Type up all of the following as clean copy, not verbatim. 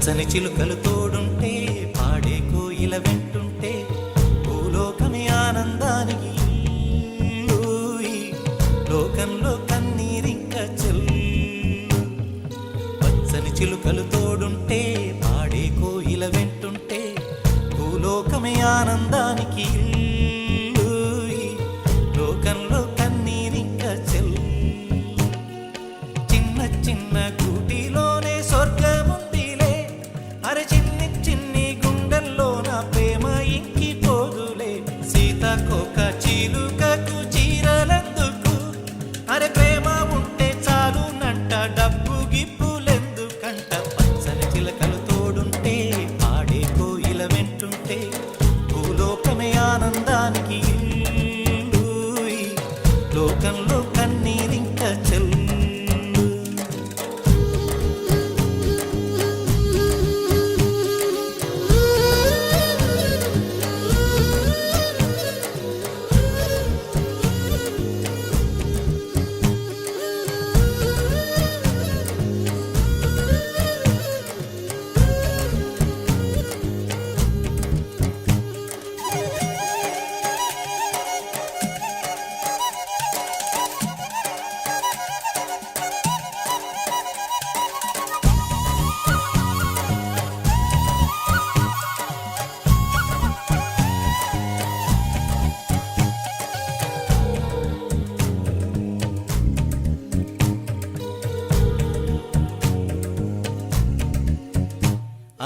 పచ్చని చిలుకలు తోడుంటే పాడే కోయిల వెంటుంటే భూలోకమే ఆనందానికి ఊయి, లోకంలో కన్నీరింక చెల్లు. పచ్చని చిలుకలు తోడుంటే పాడే కోయిల వెంటుంటే భూలోకమే ఆనందానికి ఊయి, లోకంలో కన్నీరింక చెల్లు. చిన్న చిన్న గూటిలోనే స్వర్గముందిలే, అరే చిన్ని చిన్ని గుండెల్లో నా ప్రేమ ఇంకిపోదులే. సీతాకోక చిలుకకు చీరలెందుకు, అరే ప్రేమ ఉంటే చాలునంట, డబ్బు గిప్పులెందుకంట. పచ్చని చిలకలు తోడుంటే పాడే కోయిల వెంటుంటే భూలోకమే ఆనందానికి ఇల్లు, లోకంలో కన్నీరింక చెల్లు.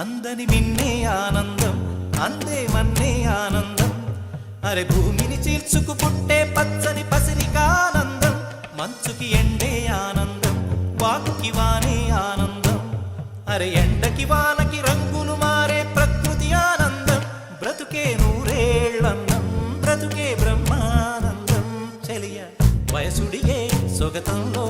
అందని మిన్నే ఆనందం, అందే మన్నే ఆనందం, అరే భూమిని చీల్చుకు పుట్టే పచ్చని పసిరికానందం. మంచుకి ఎండే ఆనందం, వాకుకి వానే ఆనందం, అరే ఎండకి వానకి రంగులు మారే ప్రకృతి ఆనందం. బ్రతుకే నూరేళ్ళన్నం, బ్రతుకే బ్రహ్మానందం. చెలియ వయసుడిగే సొగతంలో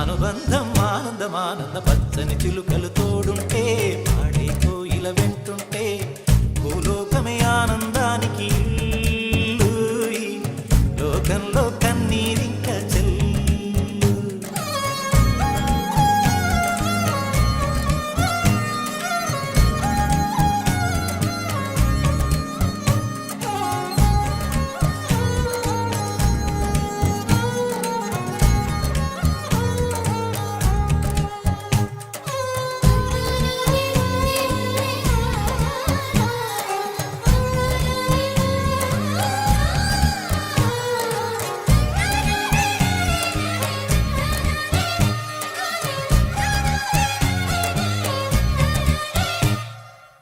అనుబంధం, ఆనందమానంద. పచ్చని చిలుకలు తోడుంటే పాడే కోయిల వెంటుంటే భూలోకమే ఆనందానికి ఇల్లు, లోకంలో కన్నీరింక చెల్లు.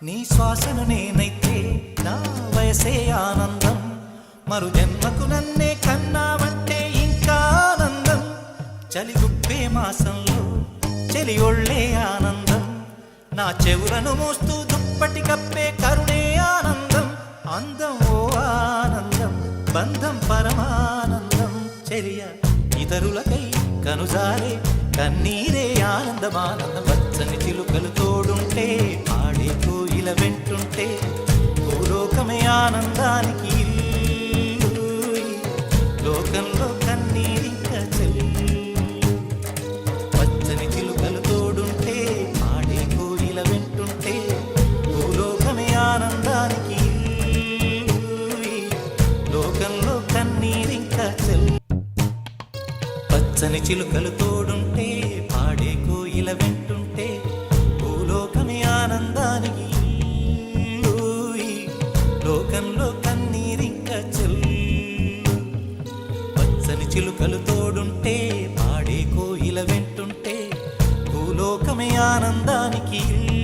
నీ శ్వాసను నేనైతే నా వయసే ఆనందం, మరు జన్మకు నన్నే కన్నావంటే ఇంకా ఆనందం. చలిగుప్పే మాసంలో చెలి ఒళ్ళే ఆనందం, నా చెవులను మోస్తూ దుప్పటి కప్పే కరుణే ఆనందం. అందం ఓ ఆనందం, బంధం పరమానందం. చెలియ ఇతరులకై కనుజారే కన్నీరే ఆనందమానందం. పచ్చని చిలుకలు తోడుంటే పాడే కోయిల వెంటుంటే భూలోకమే ఆనందానికి ఇల్లు, లోకంలో కన్నీరింక చెల్లు. పచ్చని చిలుకలు తోడుంటే పాడే కోయిల వెంటుంటే భూలోకమే ఆనందానికి ఇల్లు, లోకంలో కన్నీరింక చెల్లు. పచ్చని చిలుకలు తోడుంటే పాడే కోయిల వెంటుంటే భూలోకమే ఆనందానికి ఇల్లు, లోకంలో కన్నీరింక చెల్లు. పచ్చని చిలుకలు తోడుంటే పాడే కోయిల వెంటుంటే భూలోకమే ఆనందానికి ఇల్లు.